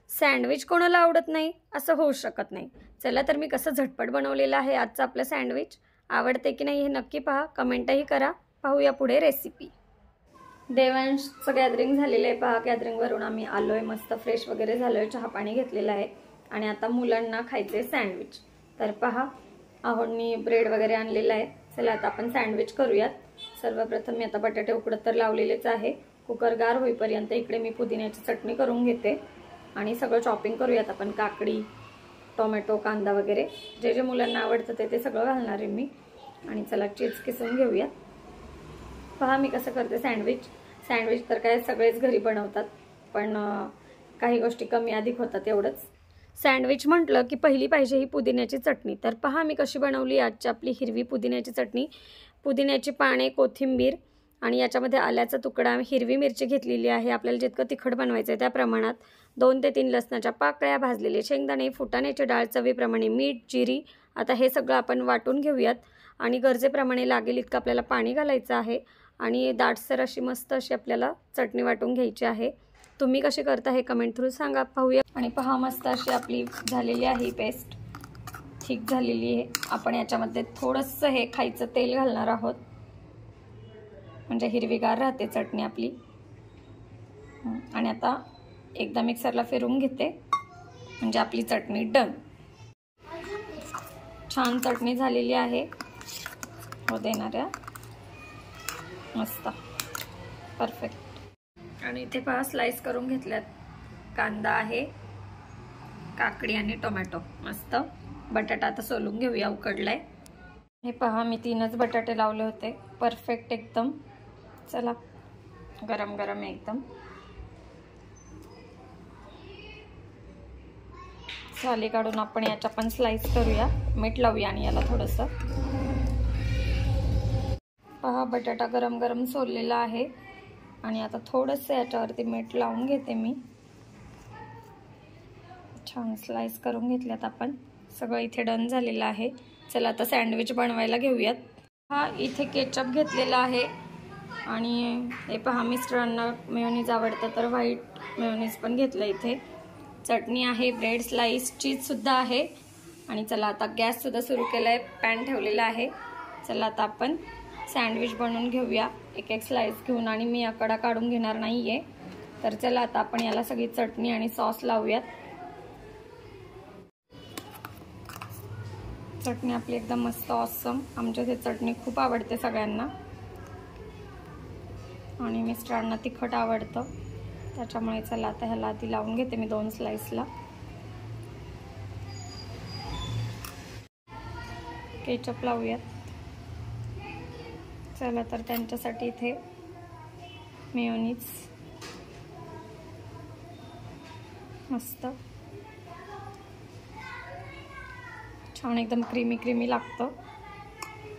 Sandwich कोणाला आवडत नाही असं होऊ शकत नाही। चला तर मी कसं झटपट बनवलेलं आहे आजचं आपलं सँडविच। आवडते की नाही हे नक्की पहा, कमेंटही करा। पाहूया पुढे रेसिपी। देवांशचं गॅदरिंग झालेलं आहे पहा। गॅदरिंगवरून आम्ही आलोय, मस्त फ्रेश वगैरे झालोय, चहा पाणी घेतलेलं आहे आणि आता मुलांना खायचे सँडविच। तर पहा आहोंनी ब्रेड वगैरे आणलेला आहे। चला आता आपण सँडविच करूयात। सर्वप्रथम मी आता बटाटे उकडत तर लावलेलेच आहे। कुकर गार होईपर्यंत इकडे मी पुदिन्याची चटणी करून घेते आणि सगळं चॉपिंग करूयात आपण। काकडी, टोमॅटो, कांदा वगैरे जे जे मुलांना आवडतं ते सगळं घालणार आहे मी। आणि चला चीज किसून घेऊया। पहा मी कसं करते सँडविच। सँडविच तर काय सगळेच घरी बनवतात, पण काही गोष्टी कमी अधिक होतात एवढंच। सँडविच म्हटलं की पहिली पाहिजे ही पुदिन्याची चटणी। तर पहा मी कशी बनवली आजची आपली हिरवी पुदिन्याची चटणी। पुदिन्याची पाने, कोथिंबीर आणि याच्यामध्ये आल्याचा तुकडा, हिरवी मिरची घेतलेली आहे। आपल्याला जितकं तिखट बनवायचं आहे त्या प्रमाणात 2 ते 3 लसणाच्या पाकळ्या, भाजलेले शेंगदाणे, फुटाण्याची डाळ, चवीप्रमाणे मीठ, जिरी। आता हे सगळं आपण वाटून घेऊयात आणि गरजेप्रमाणे लागेल इतकं आपल्याला पाणी घालायचं आहे आणि दाटसर अशी मस्त अशी आपल्याला चटणी वाटून घ्यायची आहे। तुम्ही कशी करता हे कमेंट थ्रू सांगा, पाहूया। आणि पहा मस्त अशी आपली झालेली आहे पेस्ट, ठीक झालेली आहे। आपण याच्यामध्ये थोडंसं हे खायचं तेल घालणार आहोत, म्हणजे हिरवीगार राहते चटणी आपली। आणि आता एकदा मिक्सरला फिरवून घेते, म्हणजे आपली चटणी डन। छान चटणी झालेली आहे, हो देणाऱ्या मस्त परफेक्ट। आणि इथे पहा स्लाइस करून घेतल्यात कांदा आहे, काकडी आणि टोमॅटो मस्त। बटाटा आता सोलून घेऊया, उकडलाय। हे पहा मी 3च बटाटे लावले होते, परफेक्ट एकदम। चला गरम गरम एकदम साली काढून आपण याच्या पण स्लाइस करूया, मीठ लावूया आणि याला थोडंसं। पहा बटाटा गरम गरम सोललेला आहे आणि आता थोडंसं याच्यावरती मीठ लावून घेते मी। छान स्लाइस करून घेतल्यात आपण, सगळं इथे डन झालेलं आहे। चला आता सँडविच बनवायला घेऊयात। हा इथे केचप घेतलेला आहे आणि हे पहा मिस्टरांना मेयोनीज आवडतं तर व्हाईट मेयोनीज पण घेतलं इथे। चटणी आहे, ब्रेड स्लाइस, चीज सुद्धा आहे। आणि चला आता गॅस सुद्धा सुरू केलाय, पॅन ठेवलेला आहे। चला आता आपण सँडविच बनवून घेऊया एक एक स्लाइस घेऊन, आणि मी आकडा काढून घेणार नाहीये। तर चला आता आपण याला सगळी चटणी आणि सॉस लावूयात। चटणी आपली एकदम मस्त ऑसम, आमच्या इथे चटणी खूप आवडते सगळ्यांना आणि मिस्टरांना तिखट आवडतं, त्याच्यामुळे चला आता ह्याला आधी लावून घेते मी 2 स्लाइसला। केचप लावूयात। चला तर त्यांच्यासाठी इथे मेयोनीज मस्त छान एकदम क्रीमी क्रीमी लागतं।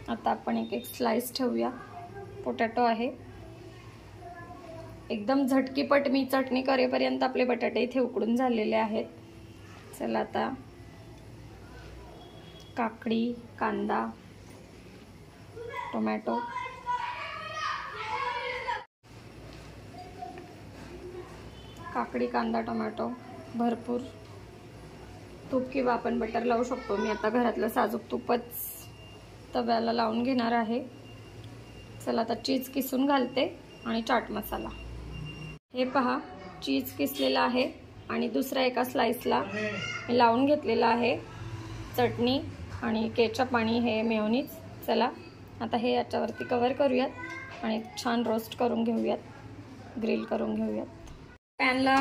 आता आपण एक एक स्लाइस ठेवूया। पोटॅटो आहे, एकदम झटकीपट मी चटणी करेपर्यंत आपले बटाटे इथे उकडून झालेले आहेत। चला आता काकडी, कांदा, टोमॅटो, काकडी, कांदा, टोमॅटो, भरपूर तूप किंवा आपण बटर लावू शकतो। मी आता घरातलं साजूक तूपच तव्याला लावून घेणार आहे। चला आता चीज किसून घालते आणि चाट मसाला। हे पहा चीज किसलेला आहे आणि दुसऱ्या एका स्लाइसला मी लावून घेतलेला आहे चटणी आणि केचप आणि हे मेयोनीज। चला आता हे याच्यावरती कव्हर करूयात आणि छान रोस्ट करून घेऊयात, ग्रिल करून घेऊयात। पॅनला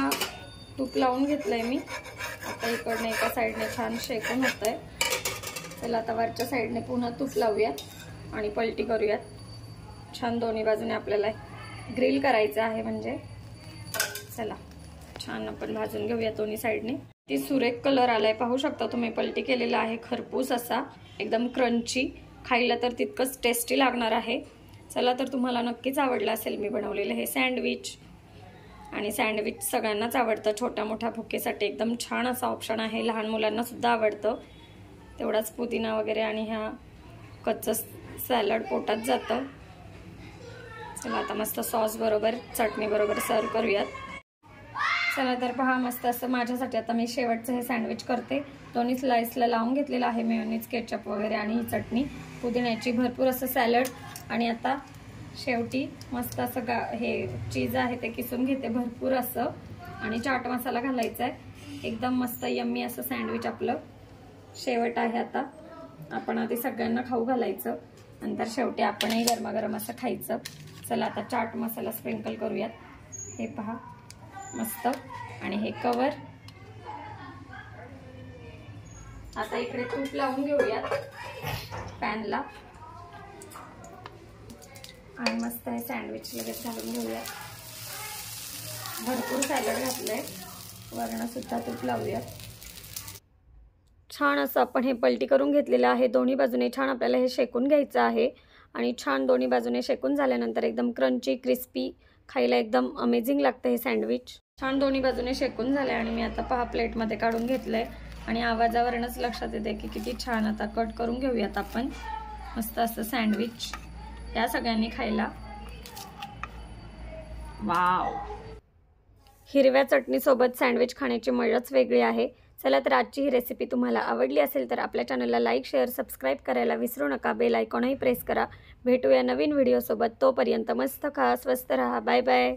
तूप लावून घेतलंय मी, आता इकडनं एका साईडने छान शेकून होतंय। चला आता वरच्या साईडने पुन्हा तूप लावूयात आणि पलटी करूयात। छान दोन्ही बाजूने आपल्याला ग्रिल करायचं आहे, म्हणजे चला छान आपण भाजून घेऊया दोन्ही साईडने। ती सुरेख कलर आलाय, पाहू शकता तुम्ही, पलटी केलेला आहे, खरपूस असा एकदम क्रंची, खायला तर तितकंच टेस्टी लागणार आहे। चला तर तुम्हाला नक्कीच आवडलं असेल मी बनवलेलं हे सँडविच। आणि सँडविच सगळ्यांनाच आवडतं, छोट्या मोठ्या भुकेसाठी एकदम छान असा ऑप्शन आहे, लहान मुलांना सुद्धा आवडतं। तेवढाच पुदिना वगैरे आणि ह्या कच्चं सॅलड पोटात जातं। चला आता मस्त सॉस बरोबर, चटणी बरोबर सर्व करूयात। चला तर पहा, मस्त असं माझ्यासाठी आता मी शेवटचं हे सँडविच करते. दोन्ही स्लाइसला लावून घेतलेलं आहे मेयोनीज, केचप वगैरे आणि ही चटणी, पुदिन्याची, भरपूर असं सॅलड. आणि आता शेवटी मस्त असं हे चीज आहे ते किसून घेते भरपूर असं, आणि चाट मसाला घालायचा आहे. एकदम मस्त यम्मी असं सँडविच आपलं शेवट आहे. आता आपण आधी सगळ्यांना खाऊ घालायचं, नंतर शेवटी आपणही गरमागरम असं खायचं. चला आता चाट मसाला स्प्रिंकल करूयात. हे पहा मस्त, आणि हे कवर. आता इकडे तूप लावून घेऊयात पॅनला, आणि मस्त हे सँडविच लगेच घालून घेऊयात. भरपूर सॅलड घातलंय, वरण सुद्धा तूप लावूयात. छान असं आपण हे पलटी करून घेतलेलं आहे. दोन्ही बाजूने छान आपल्याला हे शेकून घ्यायचं आहे, आणि छान दोन्ही बाजूने शेकून झाल्यानंतर एकदम क्रंची क्रिस्पी, खायला एकदम अमेझिंग लागतं हे सँडविच. छान दोन्ही बाजूने शेकून झाले, आणि मी आता पहा प्लेटमध्ये काढून घेतलंय. आणि आवाजावरूनच लक्षात येते की किती छान. आता कट करून घेऊयात आपण मस्त असं सँडविच, या सगळ्यांनी खायला. वाव, हिरव्या चटणीसोबत सँडविच खाण्याची मजाच वेगळी आहे. चला तर आजची ही रेसिपी तुम्हाला आवडली असेल तर आपल्या चॅनलला लाईक, शेअर, सबस्क्राईब करायला विसरू नका. बेल आयकॉनही प्रेस करा. भेटूया नवीन व्हिडिओसोबत. तोपर्यंत मस्त खा, स्वस्त रहा. Bye bye.